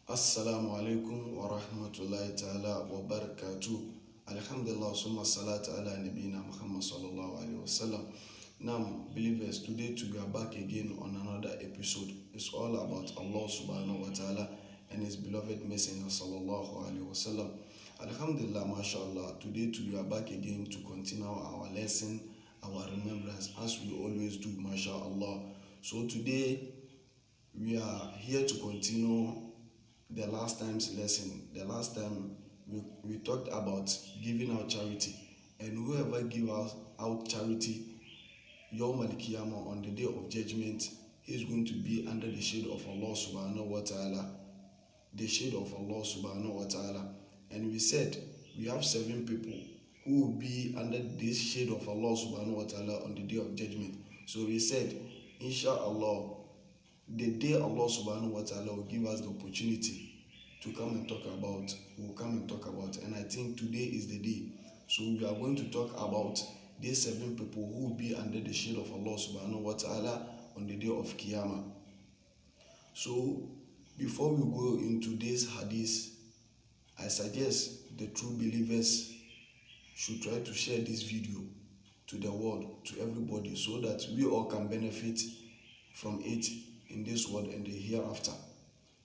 Assalamu alaikum wa rahmatullahi ta'ala wa barakatuh. Alhamdulillah, summa salatu ala nabina Muhammad sallallahu alaihi wasallam. Now, believers, today we are back again on another episode. It's all about Allah subhanahu wa ta'ala and His beloved Messenger sallallahu alaihi wasallam. Alhamdulillah, mashallah. Today we are back again to continue our lesson, our remembrance, as we always do, mashallah. So today we are here to continue the last time's lesson. The last time we talked about giving out charity, and whoever give out charity Yawm al-Qiyamah, on the day of judgment, is going to be under the shade of Allah subhanahu wa ta'ala. The shade of Allah subhanahu wa ta'ala. And we said we have 7 people who will be under this shade of Allah subhanahu wa ta'ala on the day of judgment. So we said, inshallah, the day Allah subhanahu wa ta'ala will give us the opportunity to come and talk about, and I think today is the day. So we are going to talk about these 7 people who will be under the shade of Allah subhanahu wa ta'ala on the day of Qiyamah. So before we go into this hadith, I suggest the true believers should try to share this video to the world, to everybody, so that we all can benefit from it in this world and the hereafter.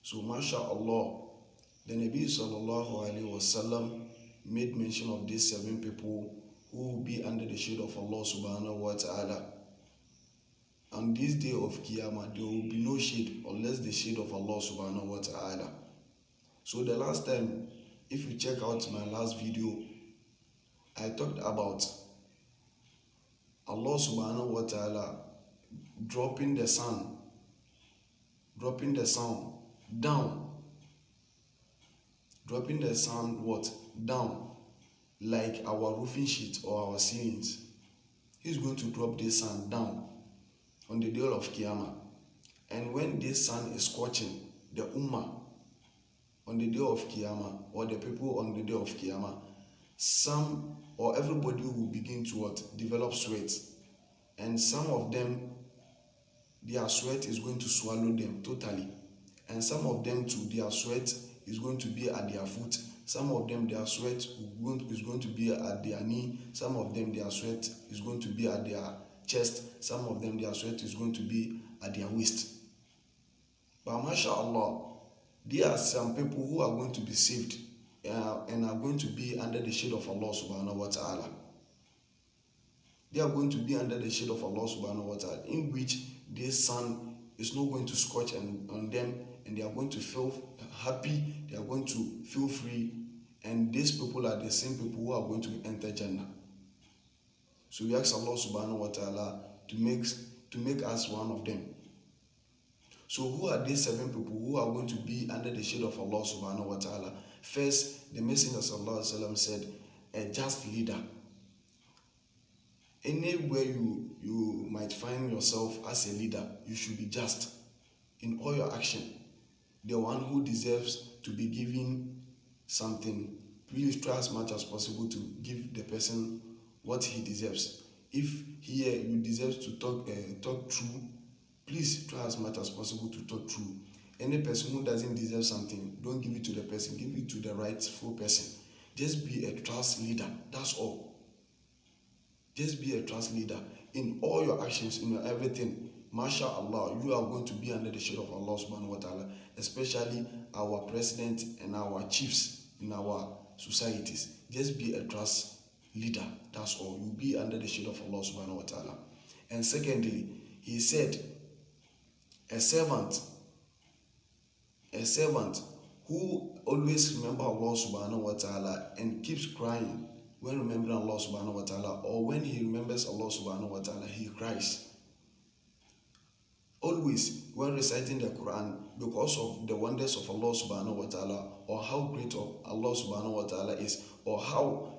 So mashallah, the Nabi sallallahu alaihi wasallam made mention of these 7 people who will be under the shade of Allah subhanahu wa ta'ala. On this day of Qiyamah, there will be no shade unless the shade of Allah subhanahu wa ta'ala. So the last time, if you check out my last video, I talked about Allah subhanahu wa ta'ala dropping the sun down, dropping the sun down, like our roofing sheet or our ceilings. He's going to drop this sun down on the day of Qiyamah. And when this sun is scorching the ummah on the day of Qiyamah, or the people on the day of Qiyamah, some or everybody will begin to develop sweat, and some of them, their sweat is going to swallow them totally, and some of them too, their sweat is going to be at their foot, some of them their sweat is going to be at their knee, some of them their sweat is going to be at their chest, some of them their sweat is going to be at their waist. But mashallah, there are some people who are going to be saved and are going to be under the shade of Allah subhanahu wa ta'ala. They are going to be under the shade of Allah subhanahu wa ta'ala, in which this sun is not going to scorch on them, and they are going to feel happy, they are going to feel free, and these people are the same people who are going to enter Jannah. So we ask Allah subhanahu wa ta'ala to make us one of them. So who are these 7 people who are going to be under the shade of Allah subhanahu wa ta'ala? First, the Messenger sallallahu alaihi wasallam said, a just leader. Anywhere you might find yourself as a leader, you should be just in all your action. The one who deserves to be given something, please try as much as possible to give the person what he deserves. If here you deserve to talk true, please try as much as possible to talk true. Any person who doesn't deserve something, don't give it to the person, give it to the rightful person. Just be a trust leader, that's all. Just be a trust leader in all your actions, in your everything. MashaAllah, you are going to be under the shade of Allah subhanahu wa ta'ala, especially our president and our chiefs in our societies. Just be a trust leader, that's all. You'll be under the shade of Allah subhanahu wa ta'ala. And secondly, he said, a servant who always remember Allah subhanahu wa ta'ala and keeps crying when remembering Allah subhanahu wa ta'ala, or when he remembers Allah subhanahu wa ta'ala, he cries. Always when reciting the Quran, because of the wonders of Allah subhanahu wa ta'ala, or how great Allah subhanahu wa ta'ala is, or how,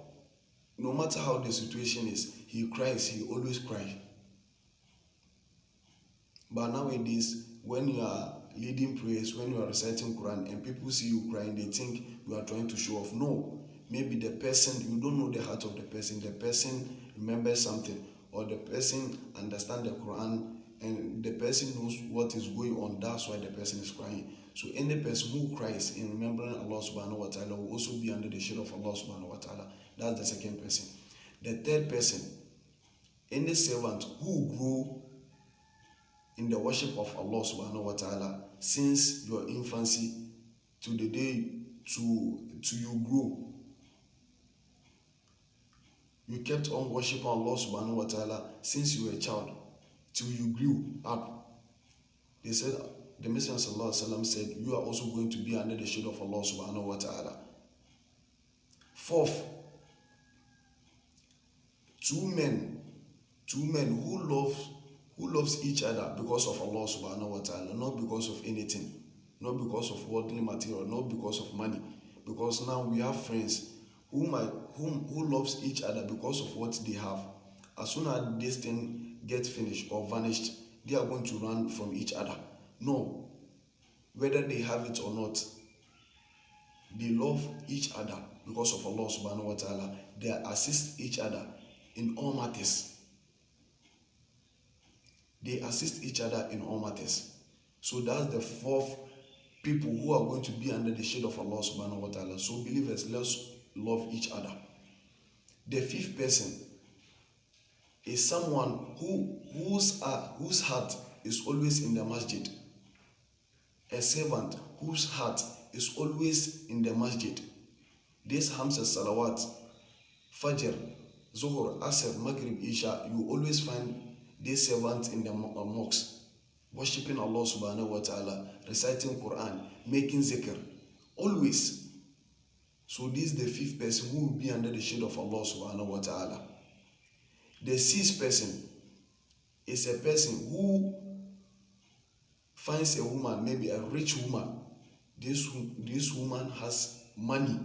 no matter how the situation is, he cries, he always cries. But nowadays, when you are leading prayers, when you are reciting Quran and people see you crying, they think you are trying to show off. No, maybe the person, you don't know the heart of the person remembers something, or the person understands the Quran and the person knows what is going on. That's why the person is crying. So any person who cries in remembering Allah subhanahu wa ta'ala will also be under the shade of Allah subhanahu wa ta'ala. That's the second person. The third person, any servant who grow in the worship of Allah subhanahu wa ta'ala since your infancy to the day to you grow. You kept on worshiping Allah subhanahu wa ta'ala since you were a child till you grew up. They said, the Messenger sallallahu alaihi wasallam said, you are also going to be under the shade of Allah subhanahu wa ta'ala. Fourth, two men who loves each other because of Allah subhanahu wa ta'ala, not because of anything, not because of worldly material, not because of money. Because now we have friends who loves each other because of what they have. As soon as this thing gets finished or vanished, they are going to run from each other. No, whether they have it or not, they love each other because of Allah subhanahu wa ta'ala. They assist each other in all matters. They assist each other in all matters. So that's the fourth people who are going to be under the shade of Allah subhanahu wa ta'ala. So believers, let's love each other. The fifth person is someone whose heart is always in the masjid. A servant whose heart is always in the masjid. This Hamsa Salawat, Fajr, Zuhur, Asr, Maghrib, Isha, you always find this servant in the mosque, worshipping Allah subhanahu wa ta'ala, reciting Quran, making zikr, always. So this is the fifth person who will be under the shade of Allah subhanahu wa ta'ala. The sixth person is a person who finds a woman, maybe a rich woman. This woman has money,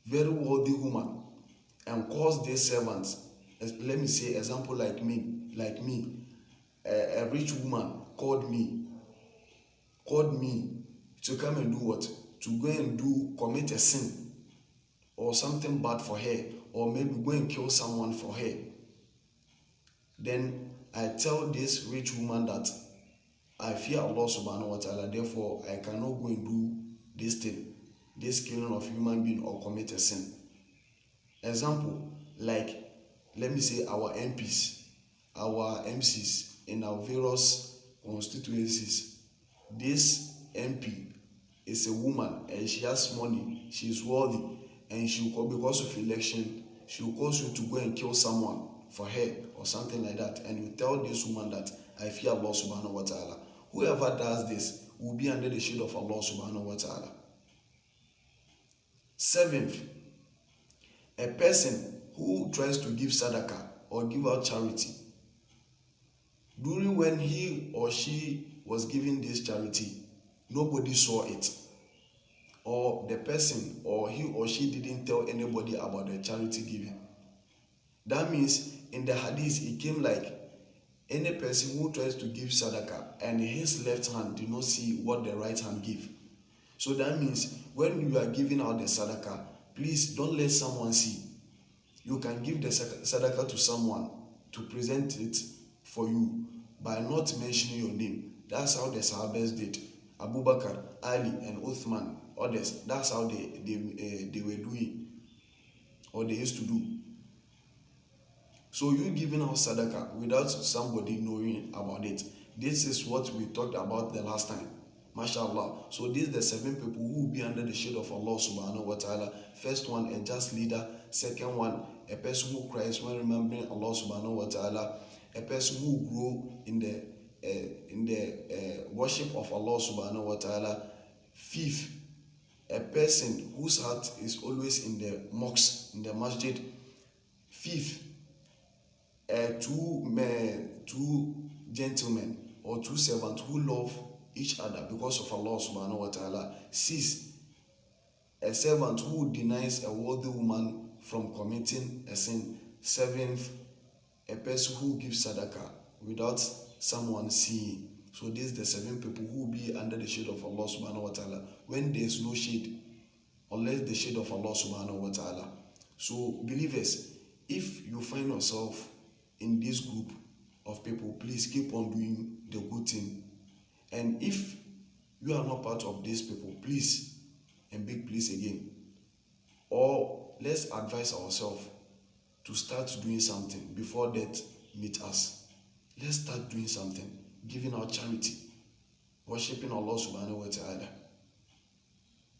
very wealthy woman, and calls these servants. Let me say example like me. A rich woman called me to come and do what? To go and commit a sin or something bad for her, or maybe go and kill someone for her. Then I tell this rich woman that I fear Allah subhanahu wa ta'ala, therefore I cannot go and do this thing, this killing of human being or commit a sin. Example, like let me say our MPs, our MCs in our various constituencies. This MP is a woman and she has money, she is wealthy, and she will, because of election, she will cause you to go and kill someone for her or something like that, and you tell this woman that I fear Allah subhanahu wa ta'ala. Whoever does this will be under the shade of Allah subhanahu wa ta'ala. Seventh, a person who tries to give sadaqah or give out charity. During when he or she was giving this charity, nobody saw it, or the person or he or she didn't tell anybody about the charity giving. That means in the hadith it came like any person who tries to give sadaqah and his left hand did not see what the right hand give. So that means when you are giving out the sadaqah, please don't let someone see. You can give the sadaqah to someone to present it for you by not mentioning your name. That's how the Sahabas did. Abu Bakr, Ali, and Uthman, others. That's how they were doing, or they used to do. So you giving out sadaqah without somebody knowing about it. This is what we talked about the last time. MashaAllah. So these are the 7 people who will be under the shade of Allah subhanahu wa ta'ala. First one, a just leader. Second one, a person who cries when remembering Allah subhanahu wa ta'ala. A person who grow in the worship of Allah subhanahu wa ta'ala. Fifth, a person whose heart is always in the mosque, in the masjid. Fifth, two gentlemen or two servants who love each other because of Allah subhanahu wa ta'ala. Sixth, a servant who denies a wealthy woman from committing a sin. Seventh, a person who gives sadaqah without someone seeing. So these are the 7 people who will be under the shade of Allah subhanahu wa ta'ala when there is no shade, unless the shade of Allah subhanahu wa ta'ala. So believers, if you find yourself in this group of people, please keep on doing the good thing. And if you are not part of these people, please, and big please again, or let's advise ourselves to start doing something before death meet us. Let's start doing something, giving out charity, worshiping Allah subhanahu wa ta'ala,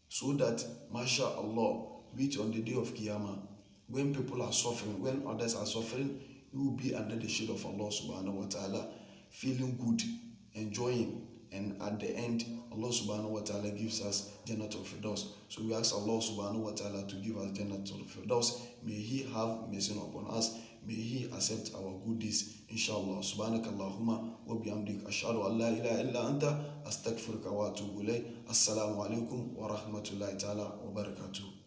so that mashallah, which on the day of Qiyamah, when people are suffering, when others are suffering, you will be under the shade of Allah subhanahu wa ta'ala, feeling good, enjoying, and at the end, Allah subhanahu wa ta'ala gives us Jannatul Firdaus. So we ask Allah subhanahu wa ta'ala to give us Jannatul Firdaus. May He have mercy upon us. May He accept our good deeds, inshallah. Subhanakallahumma wa bihamdik ashhadu an la ilaha illa anta astaghfiruka wa atubu ilayk. Assalamu alaikum wa rahmatullahi ta'ala wa barakatuh.